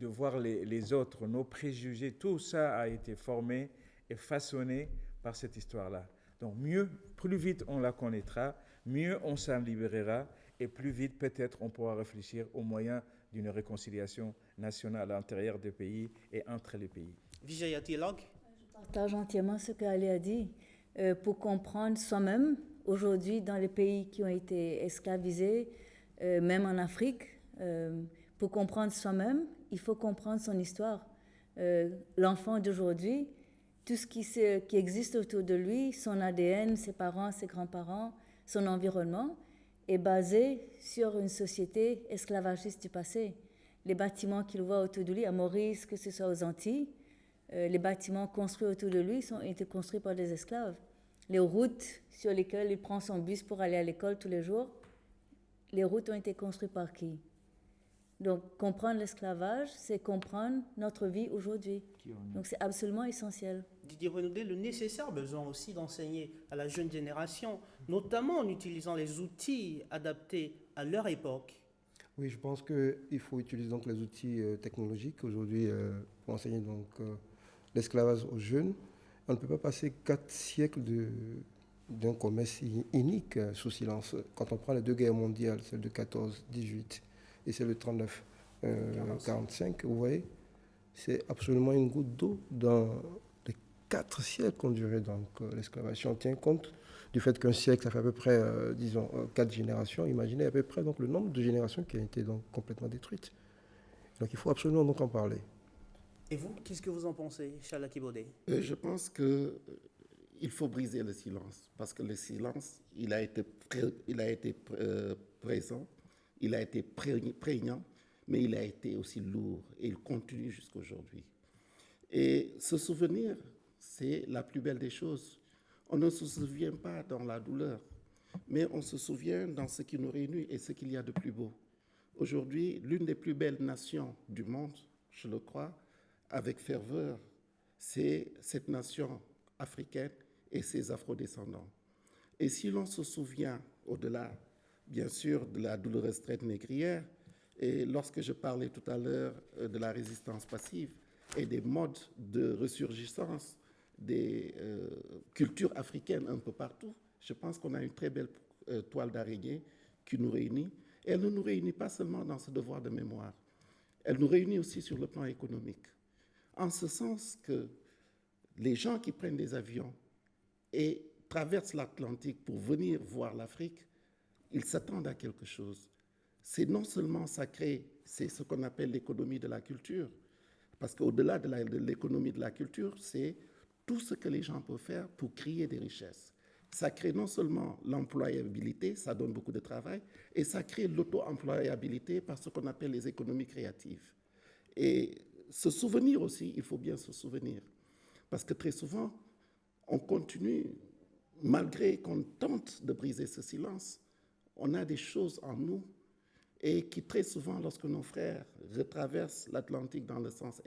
voir les autres, nos préjugés, tout ça a été formé et façonné par cette histoire-là. Donc plus vite on la connaîtra, mieux on s'en libérera et plus vite peut-être on pourra réfléchir aux moyens d'une réconciliation nationale à l'intérieur des pays et entre les pays. Vijaya Tilak. Je partage entièrement ce qu'Ali a dit. Pour comprendre soi-même, aujourd'hui dans les pays qui ont été esclavisés, même en Afrique, pour comprendre soi-même, il faut comprendre son histoire. L'enfant d'aujourd'hui, tout ce qui existe autour de lui, son ADN, ses parents, ses grands-parents, son environnement, est basé sur une société esclavagiste du passé. Les bâtiments qu'il voit autour de lui, à Maurice, que ce soit aux Antilles, les bâtiments construits autour de lui ont été construits par des esclaves. Les routes sur lesquelles il prend son bus pour aller à l'école tous les jours, les routes ont été construites par qui? Donc, comprendre l'esclavage, c'est comprendre notre vie aujourd'hui. Donc, c'est absolument essentiel. Didier Renaudet, le nécessaire besoin aussi d'enseigner à la jeune génération, notamment en utilisant les outils adaptés à leur époque. Oui, je pense qu'il faut utiliser donc les outils technologiques aujourd'hui pour enseigner donc l'esclavage aux jeunes. On ne peut pas passer 4 siècles d'un commerce inique sous silence. Quand on prend les 2 guerres mondiales, celle de 14-18 et celle de 39-45, vous voyez, c'est absolument une goutte d'eau dans les 4 siècles qu'ont duré donc l'esclavage. Si on tient compte du fait qu'un siècle, ça fait à peu près, 4 générations, imaginez à peu près donc, le nombre de générations qui ont été donc, complètement détruites. Donc il faut absolument donc en parler. Et vous, qu'est-ce que vous en pensez, Chala Kibode? Je pense qu'il faut briser le silence, parce que le silence, il a été présent, il a été prégnant, mais il a été aussi lourd, et il continue jusqu'à aujourd'hui. Et se souvenir, c'est la plus belle des choses. On ne se souvient pas dans la douleur, mais on se souvient dans ce qui nous réunit et ce qu'il y a de plus beau. Aujourd'hui, l'une des plus belles nations du monde, je le crois, avec ferveur, c'est cette nation africaine et ses afrodescendants. Et si l'on se souvient, au-delà, bien sûr, de la douloureuse traite négrière, et lorsque je parlais tout à l'heure de la résistance passive et des modes de ressurgissance des cultures africaines un peu partout, je pense qu'on a une très belle toile d'araignée qui nous réunit. Et elle ne nous réunit pas seulement dans ce devoir de mémoire, elle nous réunit aussi sur le plan économique. En ce sens que les gens qui prennent des avions et traversent l'Atlantique pour venir voir l'Afrique, ils s'attendent à quelque chose. C'est non seulement sacré, c'est ce qu'on appelle l'économie de la culture, parce qu'au-delà de l'économie de la culture, c'est tout ce que les gens peuvent faire pour créer des richesses. Ça crée non seulement l'employabilité, ça donne beaucoup de travail, et ça crée l'auto-employabilité par ce qu'on appelle les économies créatives. Et se souvenir aussi, il faut bien se souvenir, parce que très souvent, on continue, malgré qu'on tente de briser ce silence, on a des choses en nous, et qui très souvent, lorsque nos frères retraversent l'Atlantique dans le sens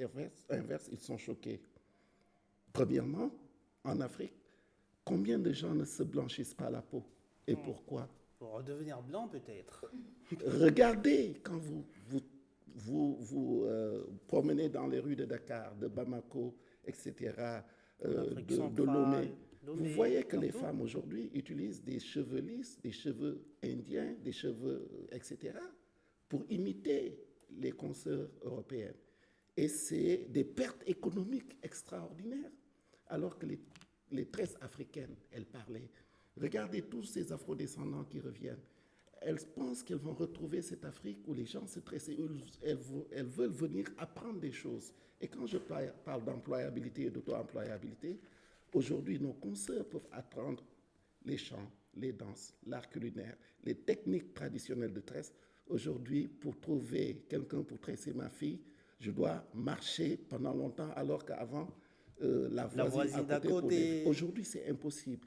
inverse, ils sont choqués. Premièrement, en Afrique, combien de gens ne se blanchissent pas la peau? Et pourquoi? Pour redevenir blanc, peut-être. Regardez quand vous promenez dans les rues de Dakar, de Bamako, etc., de Lomé. Vous voyez que les femmes aujourd'hui utilisent des cheveux lisses, des cheveux indiens, des cheveux, etc., pour imiter les consoeurs européennes. Et c'est des pertes économiques extraordinaires, alors que les tresses africaines, elles parlaient. Regardez tous ces afrodescendants qui reviennent. Elles pensent qu'elles vont retrouver cette Afrique où les gens se tressent. Elles veulent venir apprendre des choses. Et quand je parle d'employabilité et d'auto-employabilité, aujourd'hui, nos consoeurs peuvent apprendre les chants, les danses, l'art culinaire, les techniques traditionnelles de tresse. Aujourd'hui, pour trouver quelqu'un pour tresser ma fille, je dois marcher pendant longtemps, alors qu'avant, la voisine à côté. Aujourd'hui, c'est impossible.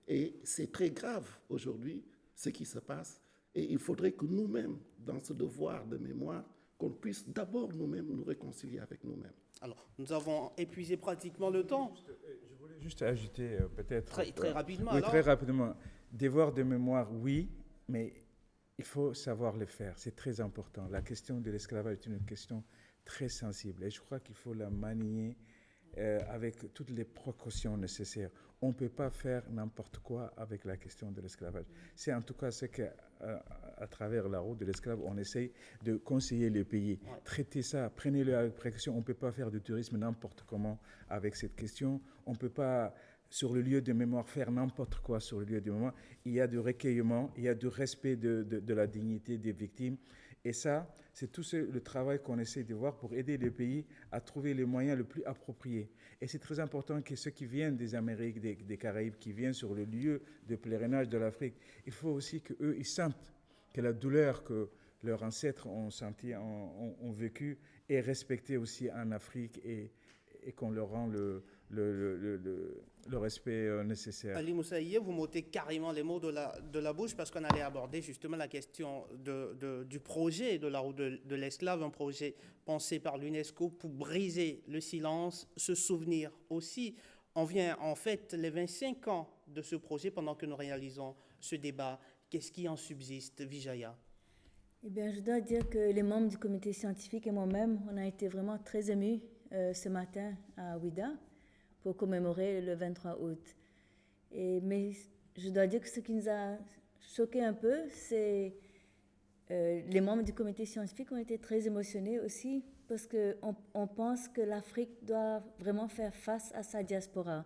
Et c'est très grave aujourd'hui ce qui se passe. Et il faudrait que nous-mêmes, dans ce devoir de mémoire, qu'on puisse d'abord nous-mêmes nous réconcilier avec nous-mêmes. Alors, nous avons épuisé pratiquement le temps. Je voulais juste ajouter peut-être... Très rapidement, oui, alors. très rapidement. Devoir de mémoire, oui, mais il faut savoir le faire. C'est très important. La question de l'esclavage est une question très sensible. Et je crois qu'il faut la manier avec toutes les précautions nécessaires. On ne peut pas faire n'importe quoi avec la question de l'esclavage. C'est en tout cas ce qu'à travers la route de l'esclave, on essaye de conseiller les pays. Ouais. Traitez ça, prenez-le avec précaution. On ne peut pas faire du tourisme n'importe comment avec cette question. On ne peut pas, sur le lieu de mémoire, faire n'importe quoi sur le lieu de mémoire. Il y a du recueillement, il y a du respect de la dignité des victimes. Et ça, c'est tout le travail qu'on essaie de voir pour aider les pays à trouver les moyens les plus appropriés. Et c'est très important que ceux qui viennent des Amériques, des Caraïbes, qui viennent sur le lieu de pèlerinage de l'Afrique, il faut aussi qu'eux, ils sentent que la douleur que leurs ancêtres ont sentie, ont vécue, est respectée aussi en Afrique et qu'on leur rend le respect nécessaire. Ali Moussaïe, vous m'ôtez carrément les mots de la bouche parce qu'on allait aborder justement la question du projet de la route de l'esclave, un projet pensé par l'UNESCO pour briser le silence, se souvenir aussi. On vient en fait les 25 ans de ce projet pendant que nous réalisons ce débat. Qu'est-ce qui en subsiste, Vijaya? Eh bien, je dois dire que les membres du comité scientifique et moi-même, on a été vraiment très émus ce matin à Ouidah pour commémorer le 23 août. Mais je dois dire que ce qui nous a choqué un peu, c'est les membres du comité scientifique ont été très émotionnés aussi parce qu'on pense que l'Afrique doit vraiment faire face à sa diaspora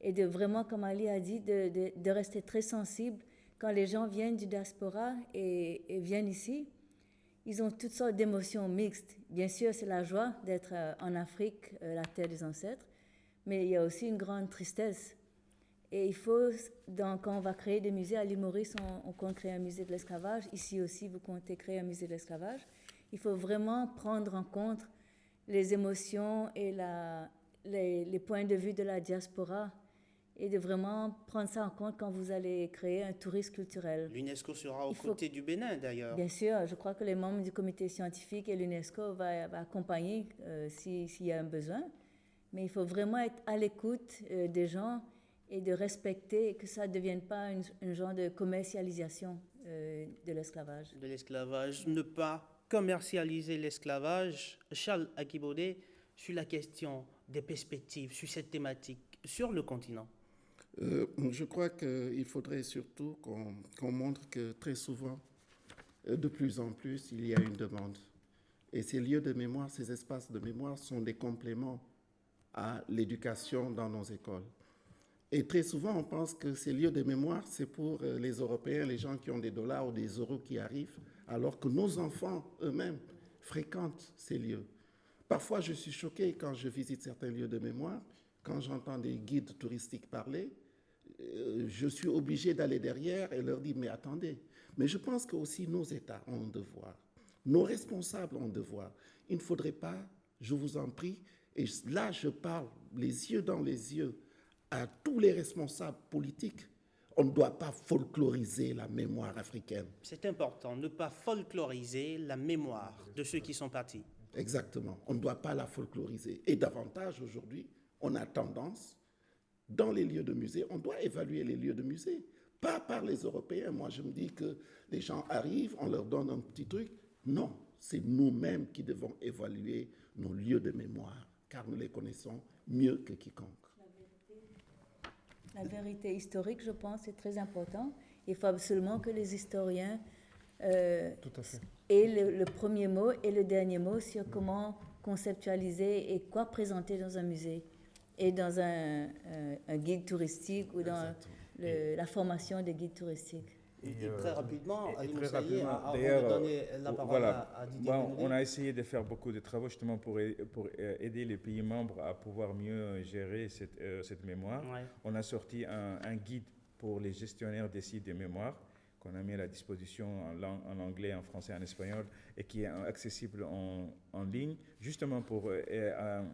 et de vraiment, comme Ali a dit, de rester très sensible quand les gens viennent du diaspora et viennent ici. Ils ont toutes sortes d'émotions mixtes. Bien sûr, c'est la joie d'être en Afrique, la terre des ancêtres, mais il y a aussi une grande tristesse. Et il faut, quand on va créer des musées, à l'île Maurice, on compte créer un musée de l'esclavage. Ici aussi, vous comptez créer un musée de l'esclavage. Il faut vraiment prendre en compte les émotions et les points de vue de la diaspora et de vraiment prendre ça en compte quand vous allez créer un tourisme culturel. L'UNESCO sera aux côtés du Bénin, d'ailleurs. Bien sûr, je crois que les membres du comité scientifique et l'UNESCO vont accompagner s'il y a un besoin. Mais il faut vraiment être à l'écoute des gens et de respecter que ça ne devienne pas un genre de commercialisation de l'esclavage. De l'esclavage. Ne pas commercialiser l'esclavage. Charles Akibode, sur la question des perspectives, sur cette thématique, sur le continent. Je crois qu'il faudrait surtout qu'on montre que très souvent, de plus en plus, il y a une demande. Et ces lieux de mémoire, ces espaces de mémoire sont des compléments à l'éducation dans nos écoles. Et très souvent, on pense que ces lieux de mémoire, c'est pour les Européens, les gens qui ont des dollars ou des euros qui arrivent, alors que nos enfants eux-mêmes fréquentent ces lieux. Parfois, je suis choqué quand je visite certains lieux de mémoire, quand j'entends des guides touristiques parler, je suis obligé d'aller derrière et leur dire « mais attendez ». Mais je pense que aussi nos États ont un devoir, nos responsables ont un devoir. Il ne faudrait pas, je vous en prie, et là je parle les yeux dans les yeux à tous les responsables politiques, On ne doit pas folkloriser la mémoire africaine. C'est important, ne pas folkloriser la mémoire de ceux qui sont partis. Exactement, on ne doit pas la folkloriser. Et davantage aujourd'hui, on a tendance, dans les lieux de musée, on doit évaluer les lieux de musée, pas par les Européens. Moi, je me dis que les gens arrivent, on leur donne un petit truc. Non, c'est nous-mêmes qui devons évaluer nos lieux de mémoire, car nous les connaissons mieux que quiconque. La vérité historique, je pense, est très important. Il faut absolument que les historiens Tout à fait. aient le premier mot et le dernier mot sur comment conceptualiser et quoi présenter dans un musée et dans un guide touristique ou dans la formation des guides touristiques. Et très rapidement, Ali très Moussaïe, rapidement, avant d'ailleurs, de donner la parole voilà. à Didier Bon, Benoudé. on a essayé de faire beaucoup de travaux justement pour aider les pays membres à pouvoir mieux gérer cette mémoire. Ouais. On a sorti un guide pour les gestionnaires des sites de mémoire qu'on a mis à la disposition en anglais, en français, en espagnol et qui est accessible en ligne, justement pour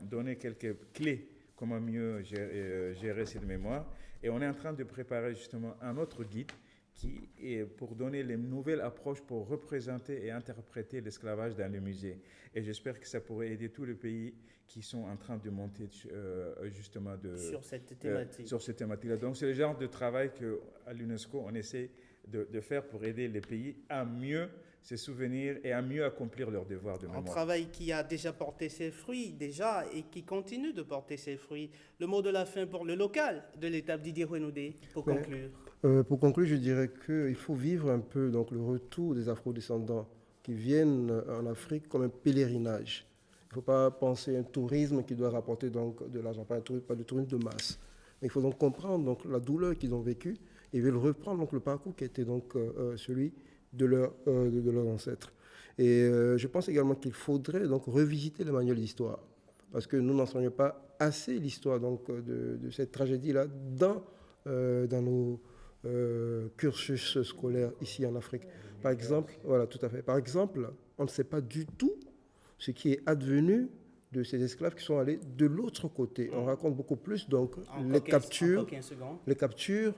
donner quelques clés comment mieux gérer cette mémoire. Et on est en train de préparer justement un autre guide qui est pour donner les nouvelles approches pour représenter et interpréter l'esclavage dans les musées. Et j'espère que ça pourrait aider tous les pays qui sont en train de monter justement sur cette thématique. Sur cette thématique-là. Donc c'est le genre de travail qu'à l'UNESCO, on essaie de faire pour aider les pays à mieux se souvenir et à mieux accomplir leurs devoirs de mémoire. Un travail qui a déjà porté ses fruits, et qui continue de porter ses fruits. Le mot de la fin pour le local de l'étape Didier Benoudé, pour conclure. Pour conclure, je dirais qu'il faut vivre un peu donc, le retour des afro-descendants qui viennent en Afrique comme un pèlerinage. Il ne faut pas penser à un tourisme qui doit rapporter donc, de l'argent, pas de tourisme de masse. Mais il faut donc comprendre donc, la douleur qu'ils ont vécue et ils veulent reprendre donc, le parcours qui était donc, celui de leurs ancêtres. Et je pense également qu'il faudrait donc, revisiter le manuel d'histoire parce que nous n'enseignons pas assez l'histoire donc, de cette tragédie-là dans nos cursus scolaire ici en Afrique. Par exemple, voilà, tout à fait. Par exemple, on ne sait pas du tout ce qui est advenu de ces esclaves qui sont allés de l'autre côté. On raconte beaucoup plus donc les captures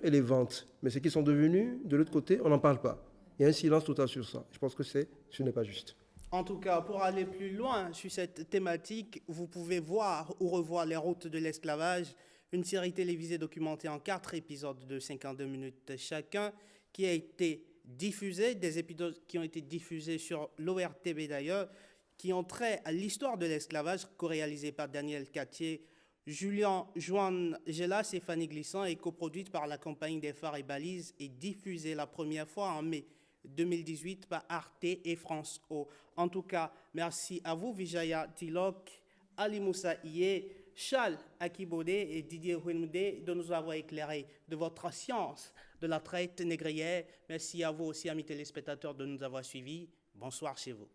et les ventes. Mais ce qui sont devenus de l'autre côté, on n'en parle pas. Il y a un silence total sur ça. Je pense que ce n'est pas juste. En tout cas, pour aller plus loin sur cette thématique, vous pouvez voir ou revoir Les Routes de l'esclavage, une série télévisée documentée en 4 épisodes de 52 minutes chacun, qui a été diffusée, des épisodes qui ont été diffusés sur l'ORTB d'ailleurs, qui ont trait à l'histoire de l'esclavage, co-réalisée par Daniel Cattier, Joan Gelas et Fanny Glissant, et coproduite par la Compagnie des Phares et Balises, et diffusée la première fois en mai 2018 par Arte et France O. En tout cas, merci à vous, Vijaya Tilok, Ali Moussaïe, Charles Akibode et Didier Benoudé de nous avoir éclairé de votre science de la traite négrière. Merci à vous aussi, amis téléspectateurs, de nous avoir suivis. Bonsoir chez vous.